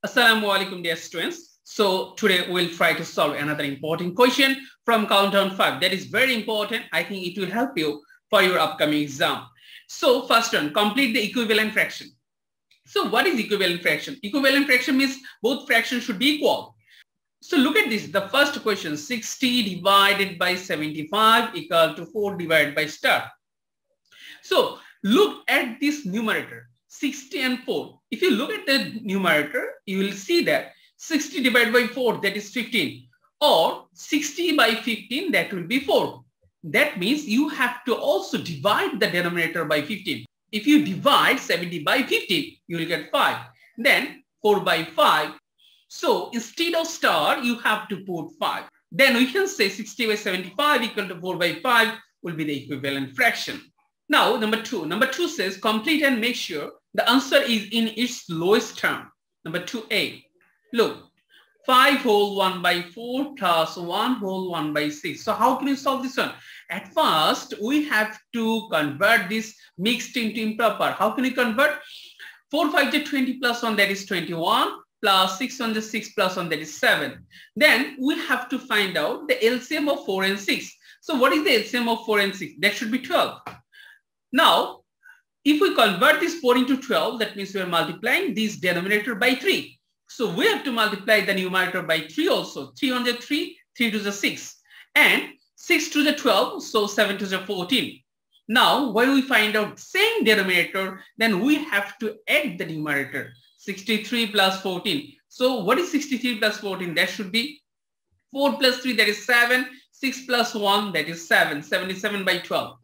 Assalamu alaikum dear students. So today we'll try to solve another important question from countdown 5. That is very important. I think it will help you for your upcoming exam. So first one, complete the equivalent fraction. So what is equivalent fraction? Equivalent fraction means both fractions should be equal. So look at this. The first question, 60 divided by 75 equal to 4 divided by star. So look at this numerator. 60 and 4. If you look at the numerator, you will see that 60 divided by 4, that is 15. Or 60 by 15, that will be 4. That means you have to also divide the denominator by 15. If you divide 70 by 15, you will get 5. Then 4 by 5. So instead of star, you have to put 5. Then we can say 60 by 75 equal to 4 by 5 will be the equivalent fraction. Now, number two says complete and make sure the answer is in its lowest term. Number 2a. Look, 5 whole 1 by 4 plus 1 whole 1 by 6. So how can you solve this one? At first, we have to convert this mixed into improper. How can you convert? 4 5 is 20 plus 1, that is 21. Plus 6 on the 6 plus 1, that is 7. Then we have to find out the LCM of 4 and 6. So what is the LCM of 4 and 6? That should be 12. Now, if we convert this 4 into 12, that means we are multiplying this denominator by 3. So we have to multiply the numerator by 3 also. 3 on the 3, 3 to the 6. And 6 to the 12, so 7 to the 14. Now, when we find out same denominator, then we have to add the numerator. 63 plus 14. So what is 63 plus 14? That should be 4 plus 3, that is 7. 6 plus 1, that is 7. 77 by 12.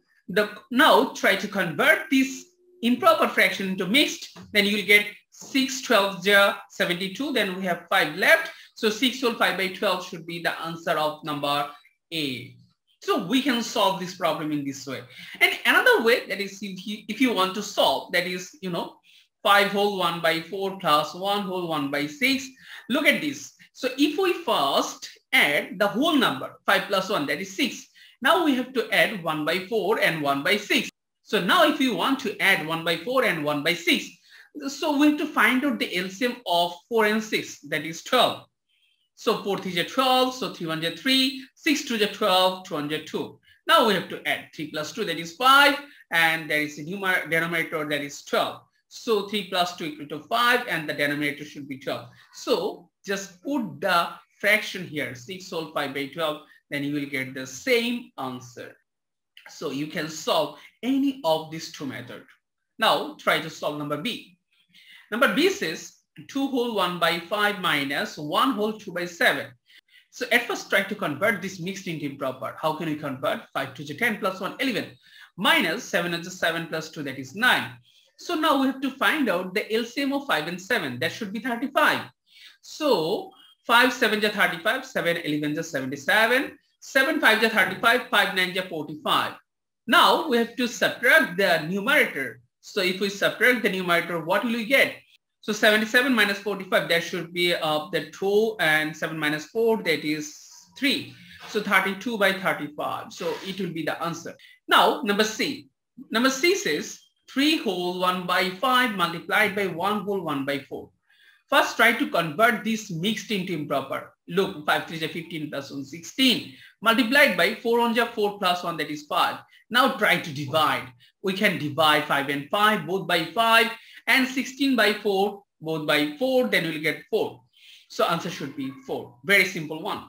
Now try to convert this improper fraction into mixed. Then you will get 6 12 72. Then we have 5 left. So 6 whole 5 by 12 should be the answer of number A. So we can solve this problem in this way. And another way, that is if you want to solve, that is, 5 whole 1 by 4 plus 1 whole 1 by 6. Look at this. So if we first add the whole number, 5 plus 1, that is 6. Now we have to add 1 by 4 and 1 by 6. So now if you want to add 1 by 4 and 1 by 6, so we have to find out the LCM of 4 and 6, that is 12. So 4 3 is 12, so 3 1 is 3, 6 2 is 12, 2 1 is 2. Now we have to add 3 plus 2, that is 5, and there is a denominator, that is 12. So 3 plus 2 equal to 5, and the denominator should be 12. So just put the fraction here, 6 whole 5 by 12, then you will get the same answer. So you can solve any of these two methods. Now try to solve number B. Number B says 2 whole 1 by 5 minus 1 whole 2 by 7. So at first try to convert this mixed into improper. How can we convert? 5 2 is 10 plus 1, 11. Minus 7 is 7 plus 2, that is 9. So now we have to find out the LCM of 5 and 7. That should be 35. So 5 7 is 35, 7 11 is 77. 7 5 is 35, 5 9 is 45. Now we have to subtract the numerator. So if we subtract the numerator, what will we get? So 77 minus 45, that should be the 2, and 7 minus 4, that is 3. So 32 by 35. So it will be the answer. Now number C. Number C says 3 whole 1 by 5 multiplied by 1 whole 1 by 4. First, try to convert this mixed into improper. Look, 5 3 is 15 plus 1, 16. Multiplied by 4 1 is 4 plus 1, that is 5. Now try to divide. We can divide 5 and 5, both by 5, and 16 by 4, both by 4. Then we'll get 4. So answer should be 4. Very simple one.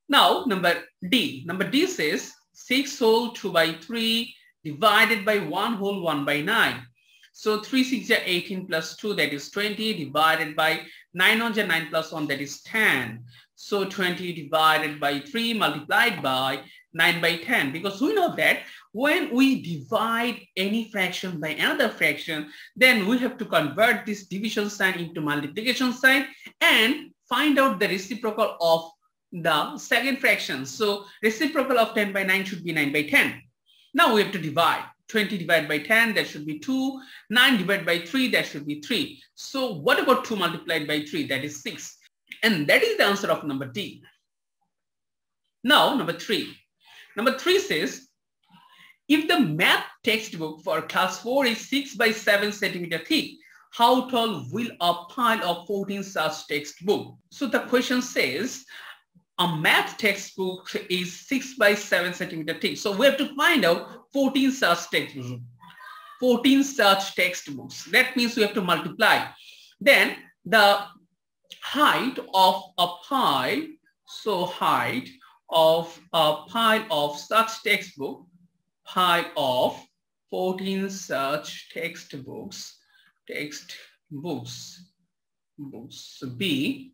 Now number D. Number D says 6 whole 2 by 3 divided by 1 whole 1 by 9. So 3 6 is 18 plus 2, that is 20, divided by 9 1 is 9 plus 1, that is 10. So 20 divided by 3 multiplied by 9 by 10. Because we know that when we divide any fraction by another fraction, then we have to convert this division sign into multiplication sign and find out the reciprocal of the second fraction. So reciprocal of 10 by 9 should be 9 by 10. Now we have to divide. 20 divided by 10, that should be 2. 9 divided by 3, that should be 3. So what about 2 multiplied by 3? That is 6. And that is the answer of number D. Now number 3. Number 3 says, if the math textbook for class 4 is 6 by 7 centimeter thick, how tall will a pile of 14 such textbook? So the question says, a math textbook is 6 by 7 centimeter thick. So we have to find out 14 such textbooks. 14 such textbooks. That means we have to multiply. Then the height of a pile, so height of a pile of such textbook, pile of 14 such textbooks, be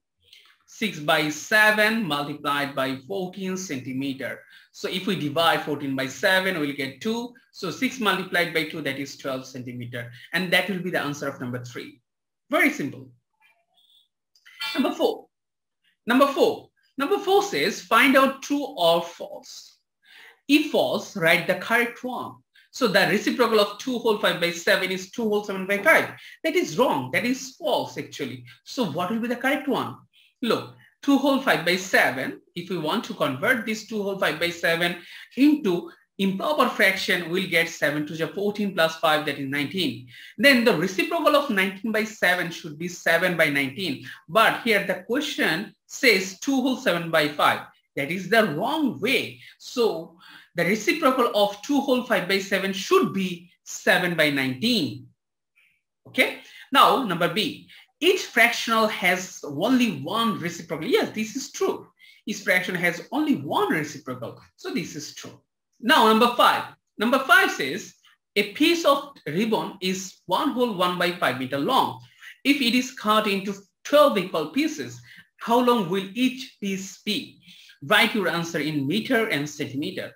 6 by 7 multiplied by 14 centimeter. So if we divide 14 by 7, we'll get 2. So 6 multiplied by 2, that is 12 centimeter. And that will be the answer of number 3. Very simple. Number 4. Number 4 says, find out true or false. If false, write the correct one. So the reciprocal of 2 whole 5 by 7 is 2 whole 7 by 5. That is wrong. That is false actually. So what will be the correct one? Look, 2 whole 5 by 7, if we want to convert this 2 whole 5 by 7 into improper fraction, we'll get 7 to the 14 plus 5, that is 19. Then the reciprocal of 19 by 7 should be 7 by 19. But here the question says 2 whole 7 by 5. That is the wrong way. So the reciprocal of 2 whole 5 by 7 should be 7 by 19. Okay. Now number B. Each fractional has only one reciprocal. Yes, this is true. Each fraction has only one reciprocal. So this is true. Now number 5. Number 5 says a piece of ribbon is 1 whole 1 by 5 meter long. If it is cut into 12 equal pieces, how long will each piece be? Write your answer in meter and centimeter.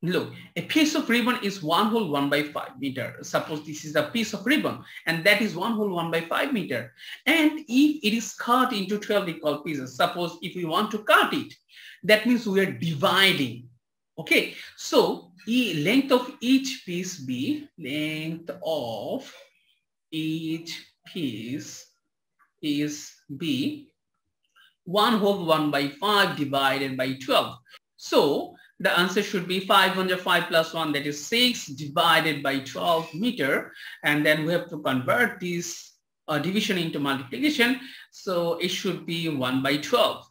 Look, a piece of ribbon is 1 whole 1 by 5 meter. Suppose this is a piece of ribbon and that is 1 whole 1 by 5 meter. And if it is cut into 12 equal pieces, suppose if we want to cut it, that means we are dividing. Okay, so length of each piece be, length of each piece is be 1 whole 1 by 5 divided by 12. So the answer should be 5 under 5 plus 1, that is 6 divided by 12 meter. And then we have to convert this division into multiplication. So it should be 1 by 12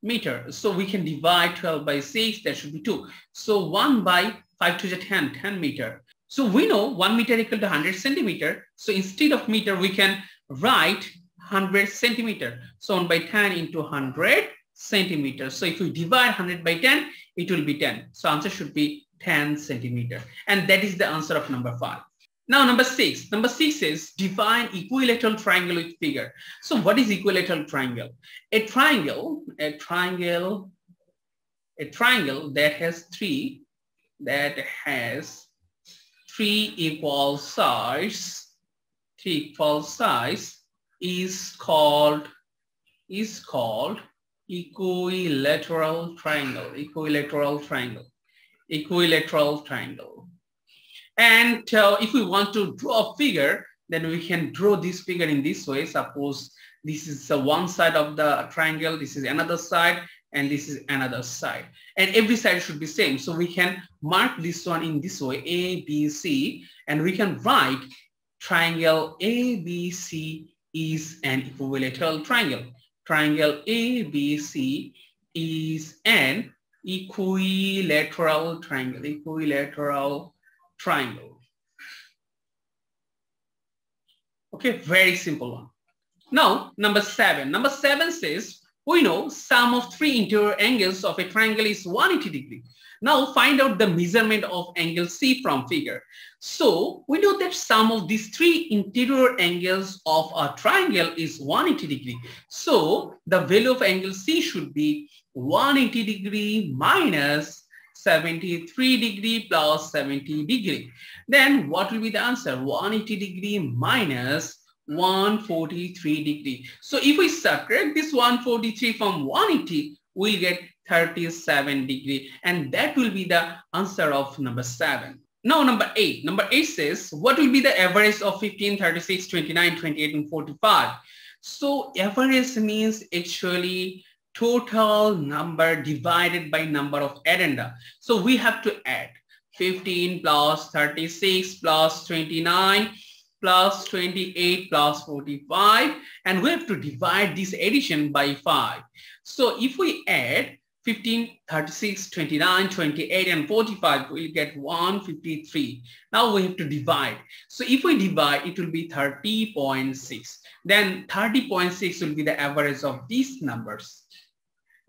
meter. So we can divide 12 by 6, that should be 2. So 1 by 5 to the 10 meter. So we know 1 meter equal to 100 centimeter. So instead of meter, we can write 100 centimeter. So 1 by 10 into 100 centimeters. So if we divide 100 by 10, it will be 10. So answer should be 10 centimeter. And that is the answer of number 5. Now number 6. Number 6 is define equilateral triangle with figure. So what is equilateral triangle? A triangle that has three equal sides is called equilateral triangle. And if we want to draw a figure, then we can draw this figure in this way. Suppose this is one side of the triangle, this is another side, and this is another side. And every side should be same. So we can mark this one in this way, A, B, C, and we can write triangle ABC is an equilateral triangle. Triangle ABC is an equilateral triangle. Okay, very simple one. Now, number 7. Number 7 says, we know sum of 3 interior angles of a triangle is 180 degree. Now find out the measurement of angle C from figure. So we know that sum of these 3 interior angles of a triangle is 180 degree. So the value of angle C should be 180 degree minus 73 degree plus 70 degree. Then what will be the answer? 180 degree minus 143 degree. So if we subtract this 143 from 180, we'll get 37 degree. And that will be the answer of number 7. Now number 8. Number 8 says, what will be the average of 15, 36, 29, 28, and 45? So average means actually total number divided by number of addenda. So we have to add 15 plus 36 plus 29 plus 28 plus 45, and we have to divide this addition by 5. So if we add 15, 36, 29, 28, and 45, we'll get 153. Now we have to divide. So if we divide, it will be 30.6. Then 30.6 will be the average of these numbers.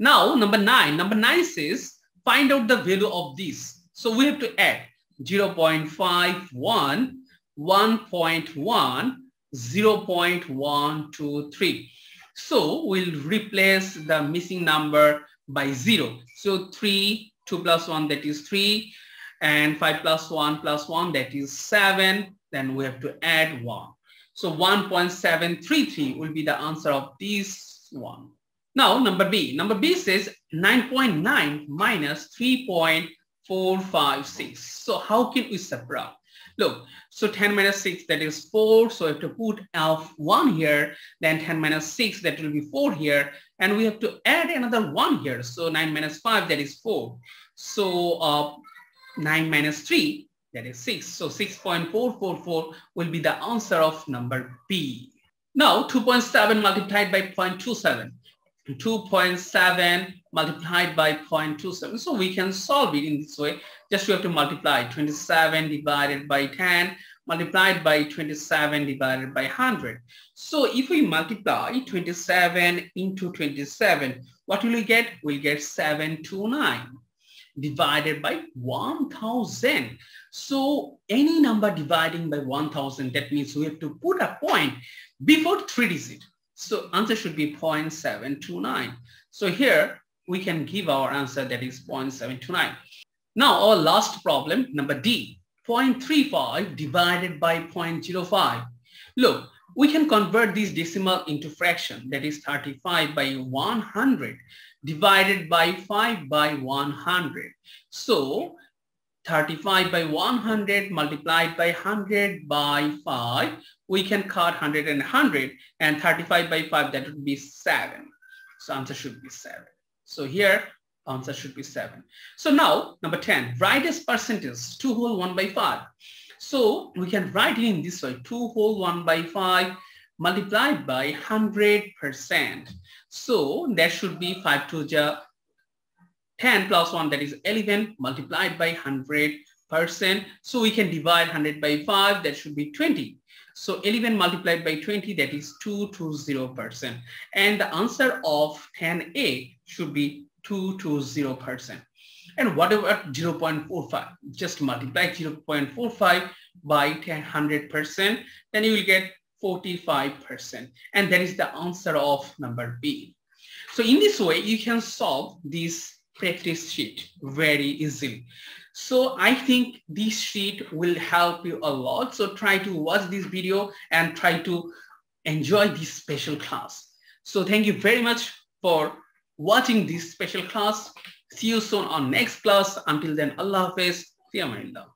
Now number 9. Number 9 says, find out the value of this. So we have to add 0.51, 1.1, 0.123. So we'll replace the missing number by 0. So 3, 2 plus 1, that is 3, and 5 plus 1 plus 1, that is 7. Then we have to add 1. So 1.733 will be the answer of this one. Now number B. Number B says 9.9 minus 3.456. So how can we subtract? Look, so 10 minus 6, that is 4. So we have to put 1 here. Then 10 minus 6, that will be 4 here. And we have to add another 1 here. So 9 minus 5, that is 4. So 9 minus 3, that is 6. So 6.444 will be the answer of number B. Now 2.7 multiplied by 0.27. 2.7 multiplied by 0.27. So we can solve it in this way. Just we have to multiply 27 divided by 10 multiplied by 27 divided by 100. So if we multiply 27 into 27, what will we get? We'll get 729 divided by 1000. So any number dividing by 1000, that means we have to put a point before 3 digits. So answer should be 0.729. So here we can give our answer, that is 0.729. Now our last problem, number D, 0.35 divided by 0.05. Look, we can convert this decimal into fraction, that is 35 by 100 divided by 5 by 100. So 35 by 100 multiplied by 100 by 5, we can cut 100 and 100, and 35 by 5, that would be 7. So answer should be 7. So here answer should be 7. So now number 10, write as percentage 2 whole 1 by 5. So we can write it in this way, 2 whole 1 by 5 multiplied by 100%. So that should be 5 to the 10 plus 1, that is 11 multiplied by 100%. So we can divide 100 by 5, that should be 20. So 11 multiplied by 20, that is 220%. And the answer of 10A should be 220%. And what about 0.45? Just multiply 0.45 by 100%, then you will get 45%. And that is the answer of number B. So in this way, you can solve this practice sheet very easily. So I think this sheet will help you a lot. So try to watch this video and try to enjoy this special class. So thank you very much for watching this special class. See you soon on next class. Until then, Allah Hafiz. Fi Amanillah.